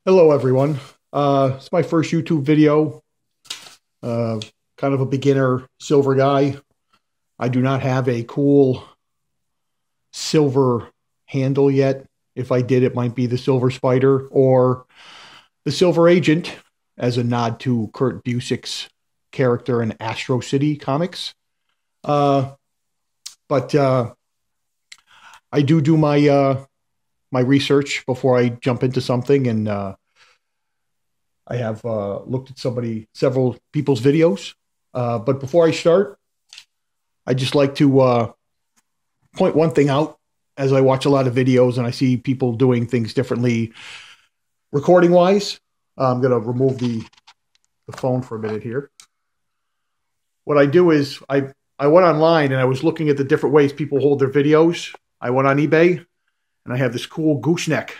Hello, everyone. It's my first YouTube video. Uh, Kind of a beginner silver guy. I do not have a cool silver handle yet. If I did, it might be the Silver Spider or the Silver Agent as a nod to Kurt Busiek's character in Astro City comics. Uh, but I do my research before I jump into something, and I have looked at several people's videos. But before I start, I just like to point one thing out. As I watch a lot of videos and I see people doing things differently, recording wise, I'm going to remove the phone for a minute here. What I do is I went online and I was looking at the different ways people hold their videos. I went on eBay and I have this cool gooseneck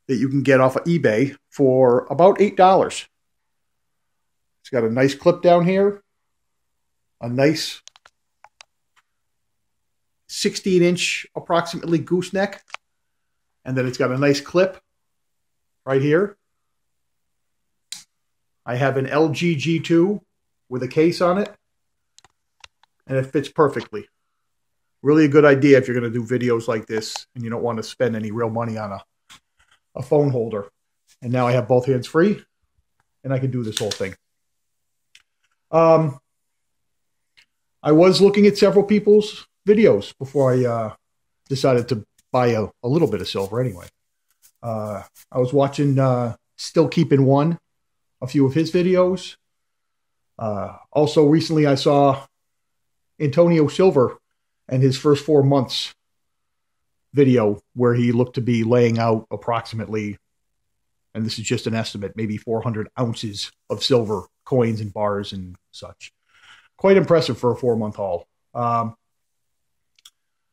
that you can get off of eBay for about $8. It's got a nice clip down here, a nice 16-inch approximately gooseneck, and then it's got a nice clip right here. I have an LG G2 with a case on it, and it fits perfectly. Really a good idea if you're going to do videos like this and you don't want to spend any real money on a phone holder. And now I have both hands free, and I can do this whole thing. I was looking at several people's videos before I decided to buy a little bit of silver anyway. I was watching Still Keeping One, a few of his videos. Also recently I saw Antonio Silver and his first 4 months video where he looked to be laying out approximately, and this is just an estimate, maybe 400 ounces of silver coins and bars and such. Quite impressive for a 4-month haul.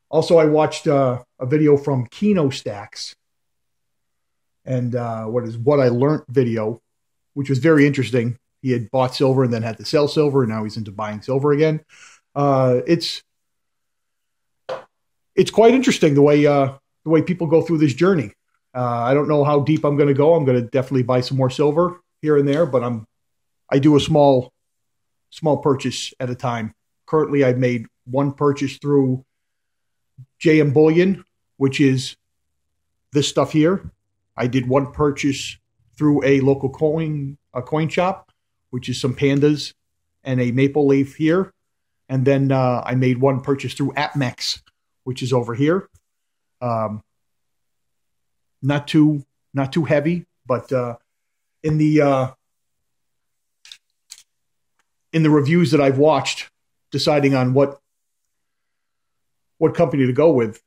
Also, I watched a video from Kino Stacks and what I learned video, which was very interesting. He had bought silver and then had to sell silver, and now he's into buying silver again. It's quite interesting the way people go through this journey. I don't know how deep I'm going to go. I'm going to definitely buy some more silver here and there, but I do a small purchase at a time. Currently, I've made one purchase through JM Bullion, which is this stuff here. I did one purchase through a local coin shop, which is some pandas and a maple leaf here. And then I made one purchase through Apmex, which is over here. Not too heavy, but in the reviews that I've watched, deciding on what company to go with,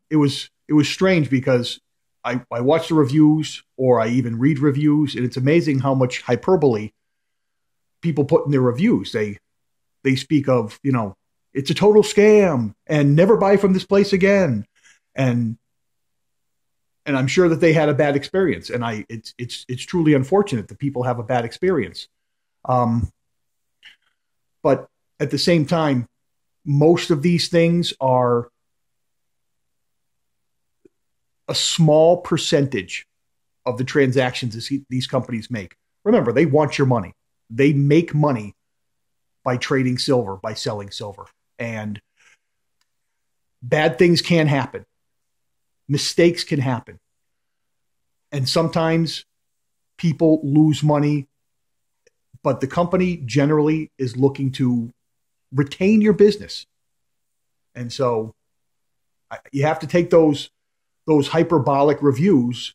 it was strange because I watch the reviews or I even read reviews, and it's amazing how much hyperbole people put in their reviews. They speak of, it's a total scam and never buy from this place again. And I'm sure that they had a bad experience. And it's truly unfortunate that people have a bad experience. But at the same time, most of these things are a small percentage of the transactions these companies make. Remember, they want your money. They make money by trading silver, by selling silver. And bad things can happen. Mistakes can happen. And sometimes people lose money, but the company generally is looking to retain your business. And so you have to take those hyperbolic reviews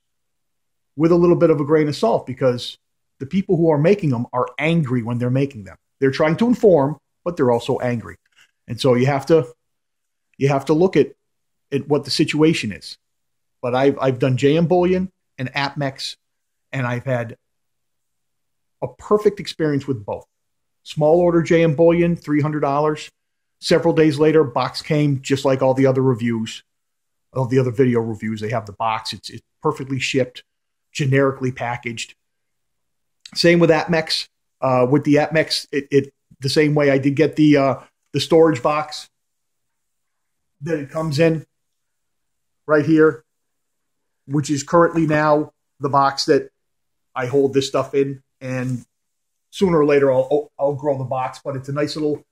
with a little bit of a grain of salt, because the people who are making them are angry when they're making them. They're trying to inform, but they're also angry. And so you have to look at what the situation is. But I've done JM Bullion and Apmex, and I've had a perfect experience with both. Small order JM Bullion, $300. Several days later, box came just like all the other reviews, all the other video reviews. They have the box. It's perfectly shipped, generically packaged. Same with Apmex. With the Apmex, it the same way. I did get the storage box that it comes in right here, which is currently now the box that I hold this stuff in, and sooner or later I'll grow the box, but it's a nice little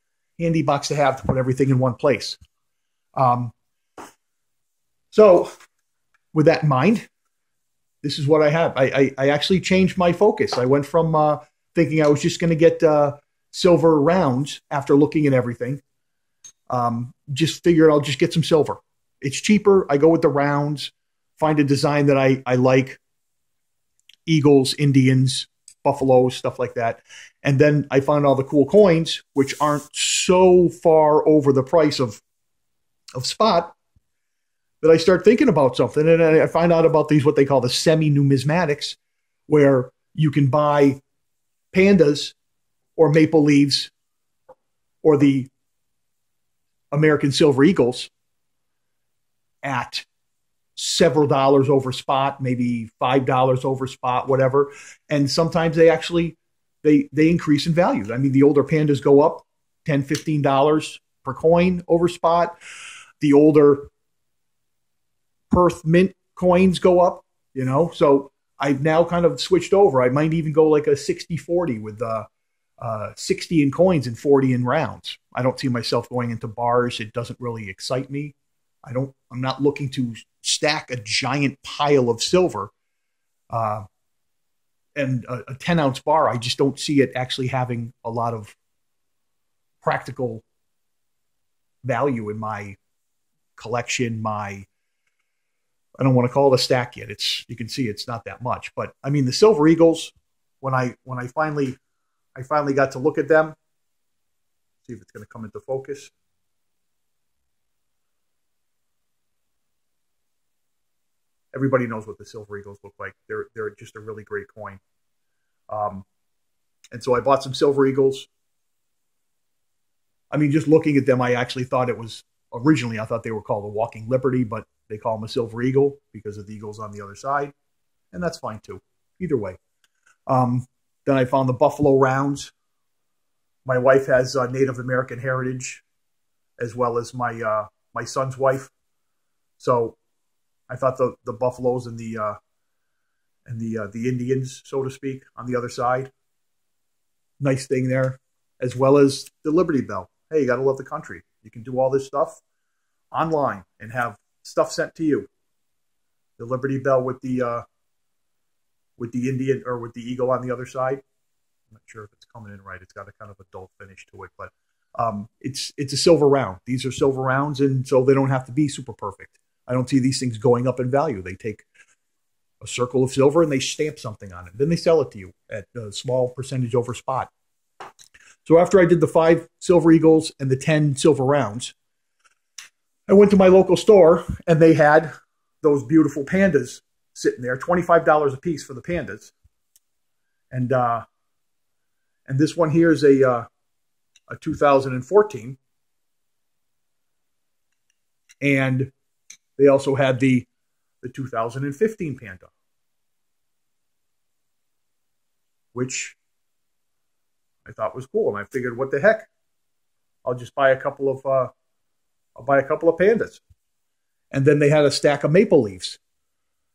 handy box to have to put everything in one place. So with that in mind, this is what I have. I actually changed my focus. I went from thinking I was just going to get silver rounds after looking at everything. Just figured I'll just get some silver. It's cheaper. I go with the rounds, find a design that I like. Eagles, Indians, buffaloes, stuff like that. And then I found all the cool coins, which aren't so far over the price of spot, that I start thinking about something. And I find out about these, what they call the semi-numismatics, where you can buy pandas or maple leaves or the American silver eagles at several dollars over spot, maybe $5 over spot, whatever. And sometimes they actually, they increase in value. I mean, the older pandas go up $10, $15 per coin over spot. The older Perth Mint coins go up, you know. So I've now kind of switched over. I might even go like a 60-40 with 60 in coins and 40 in rounds. I don't see myself going into bars. It doesn't really excite me. I'm not looking to stack a giant pile of silver and a 10-ounce bar. I just don't see it actually having a lot of practical value in my collection. I don't want to call it a stack yet. You can see it's not that much, but I mean the silver eagles, when I finally got to look at them, see if it's going to come into focus. Everybody knows what the silver eagles look like. They're just a really great coin. And so I bought some silver eagles. I mean, just looking at them, I actually thought originally I thought they were called a Walking Liberty, but they call them a silver eagle because of the eagles on the other side. And that's fine too. Either way. Then I found the buffalo rounds. My wife has Native American heritage, as well as my son's wife. So I thought the buffaloes and the Indians, so to speak, on the other side. Nice thing there, as well as the Liberty Bell. Hey, you got to love the country. You can do all this stuff online and have stuff sent to you. The Liberty Bell with the Indian or with the eagle on the other side. I'm not sure if it's coming in right. It's got a kind of a dull finish to it, but it's a silver round. These are silver rounds, and so they don't have to be super perfect. I don't see these things going up in value. They take a circle of silver and they stamp something on it. Then they sell it to you at a small percentage over spot. So after I did the 5 silver eagles and the 10 silver rounds, I went to my local store and they had those beautiful pandas sitting there, $25 a piece for the pandas. And this one here is a 2014. And they also had the 2015 panda, which I thought was cool. And I figured, what the heck? I'll just buy a couple of pandas. And then they had a stack of maple leaves.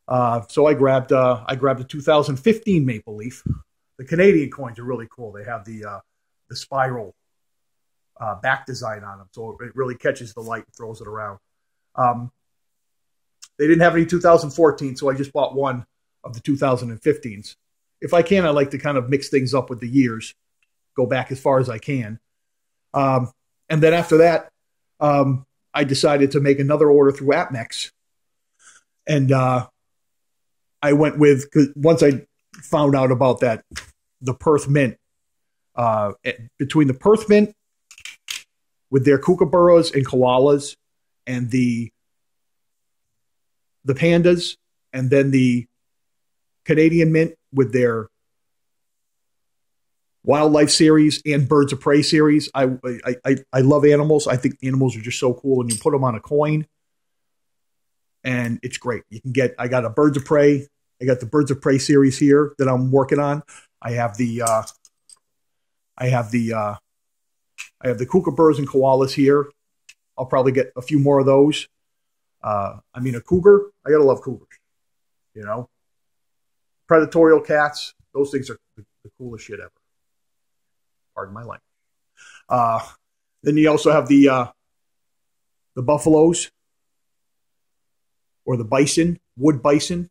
So I grabbed a 2015 maple leaf. The Canadian coins are really cool. They have the spiral back design on them, so it really catches the light and throws it around. They didn't have any 2014, so I just bought one of the 2015s. If I can, I like to kind of mix things up with the years, go back as far as I can. And then after that, I decided to make another order through Apmex. And I went with, 'cause once I found out about the Perth Mint, between the Perth Mint with their Kookaburras and koalas and the pandas, and then the Canadian Mint with their wildlife series and birds of prey series. I love animals. I think animals are just so cool, and you put them on a coin and it's great. I got a birds of prey. I got the birds of prey series here that I'm working on. I have the Kookaburras and koalas here. I'll probably get a few more of those. I mean, a cougar, I gotta love cougars, you know. Predatorial cats, those things are the coolest shit ever. Pardon my language. Then you also have the buffaloes or the bison, wood bison.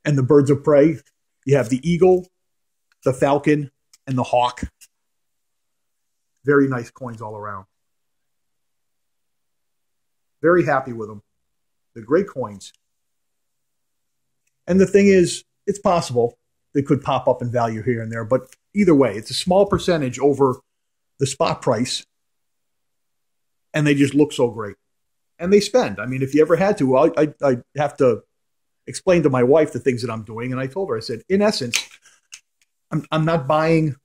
And the birds of prey. You have the eagle, the falcon, and the hawk. Very nice coins all around. Very happy with them. They're great coins. And the thing is, it's possible they could pop up in value here and there, but either way, it's a small percentage over the spot price, and they just look so great. And they spend. I mean, if you ever had to, I have to explain to my wife the things that I'm doing, and I told her, I said, in essence, I'm not buying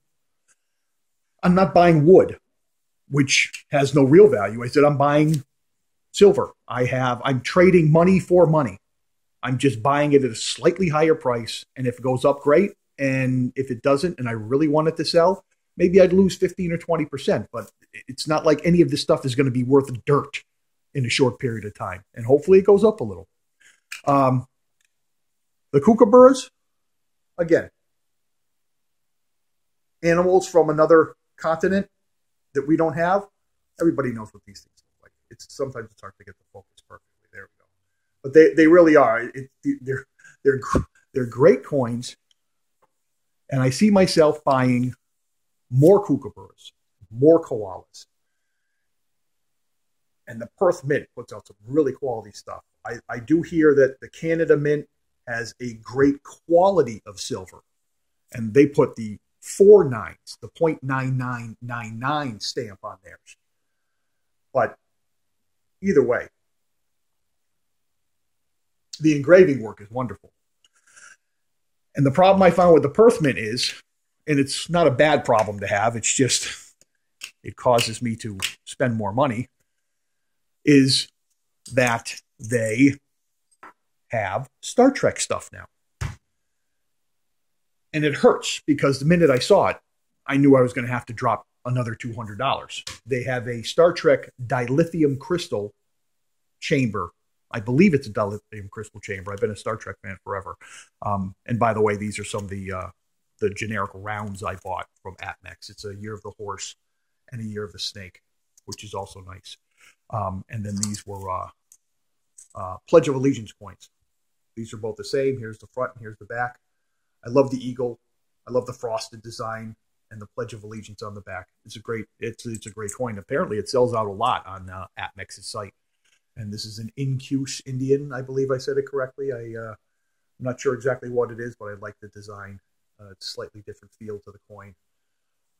wood, which has no real value. I said, I'm buying silver. I'm trading money for money. I'm just buying it at a slightly higher price. And if it goes up, great. And if it doesn't, and I really want it to sell, maybe I'd lose 15 or 20%. But it's not like any of this stuff is going to be worth dirt in a short period of time. And hopefully it goes up a little. The Kookaburras, again, animals from another continent that we don't have. Everybody knows what these things look like. Sometimes it's hard to get the focus perfectly. There we go. But they really are. They're great coins, and I see myself buying more Kookaburras, more koalas. And the Perth Mint puts out some really quality stuff. I do hear that the Canada Mint has a great quality of silver, and they put the 4 nines, the 0.9999 stamp on theirs. But either way, the engraving work is wonderful. And the problem I found with the Perth Mint is, and it's not a bad problem to have, it's just it causes me to spend more money, is that they have Star Trek stuff now. And it hurts because the minute I saw it, I knew I was going to have to drop another $200. They have a Star Trek dilithium crystal chamber. I believe it's a dilithium crystal chamber. I've been a Star Trek fan forever. And by the way, these are some of the generic rounds I bought from Apmex. It's a Year of the Horse and a Year of the Snake, which is also nice. And then these were Pledge of Allegiance coins. These are both the same. Here's the front and here's the back. I love the eagle. I love the frosted design and the Pledge of Allegiance on the back. It's a great coin. Apparently, it sells out a lot on Apmex's site. And this is an Incuse Indian. I believe I said it correctly. I'm not sure exactly what it is, but I like the design. It's a slightly different feel to the coin.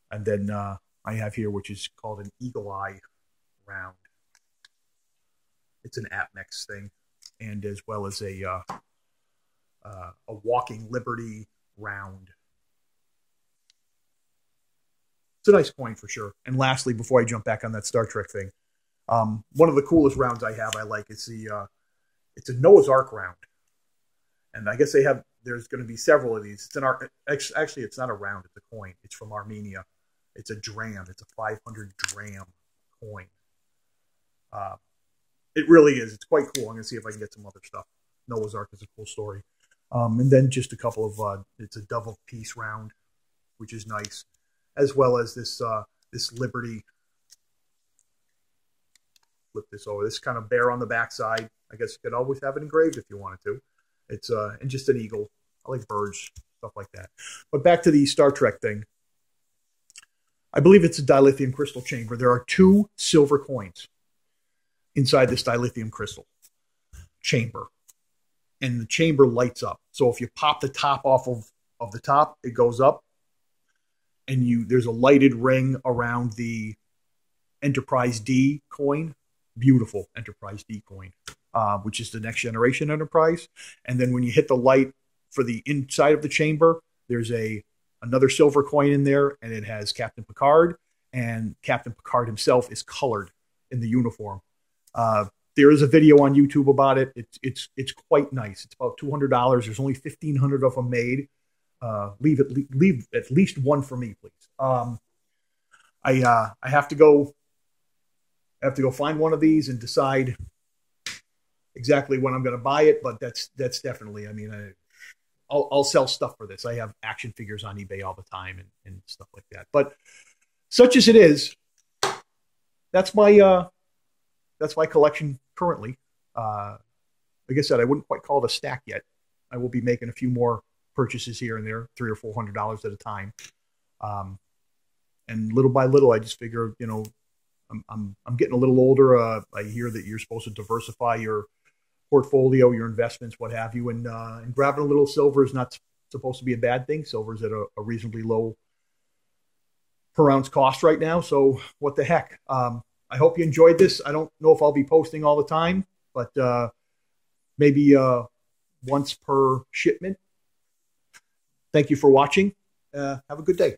And then I have here, which is called an Eagle Eye round. It's an Apmex thing, and as well as a Walking Liberty round. It's a nice coin for sure. And lastly, before I jump back on that Star Trek thing, one of the coolest rounds I have, it's a Noah's Ark round. And I guess there's going to be several of these. Actually, it's not a round, it's a coin. It's from Armenia. It's a dram. It's a 500 dram coin. It really is. It's quite cool. I'm going to see if I can get some other stuff. Noah's Ark is a cool story. And then just a couple of, it's a Dove of Peace round, which is nice, as well as this Liberty. Flip this over. This kind of bear on the backside. I guess you could always have it engraved if you wanted to. It's and just an eagle. I like birds, stuff like that. But back to the Star Trek thing. I believe it's a dilithium crystal chamber. There are 2 silver coins inside this dilithium crystal chamber. And the chamber lights up. So if you pop the top off of the top, it goes up. And there's a lighted ring around the Enterprise D coin. Beautiful Enterprise D coin, which is the next generation Enterprise. And then when you hit the light for the inside of the chamber, there's another silver coin in there, and it has Captain Picard. And Captain Picard himself is colored in the uniform. There is a video on YouTube about it. It's quite nice. It's about $200. There's only 1,500 of them made. Leave at least one for me, please. I have to go find one of these and decide exactly when I'm going to buy it, but that's definitely. I mean, I'll sell stuff for this. I have action figures on eBay all the time and stuff like that. But such as it is, that's my collection currently. Like I said, I wouldn't quite call it a stack yet. I will be making a few more purchases here and there, $300 or $400 at a time. And little by little, I just figure, I'm getting a little older. I hear that you're supposed to diversify your portfolio, your investments, what have you, and grabbing a little silver is not supposed to be a bad thing. Silver is at a reasonably low per ounce cost right now, so what the heck. I hope you enjoyed this. I don't know if I'll be posting all the time, but maybe once per shipment. Thank you for watching. Have a good day.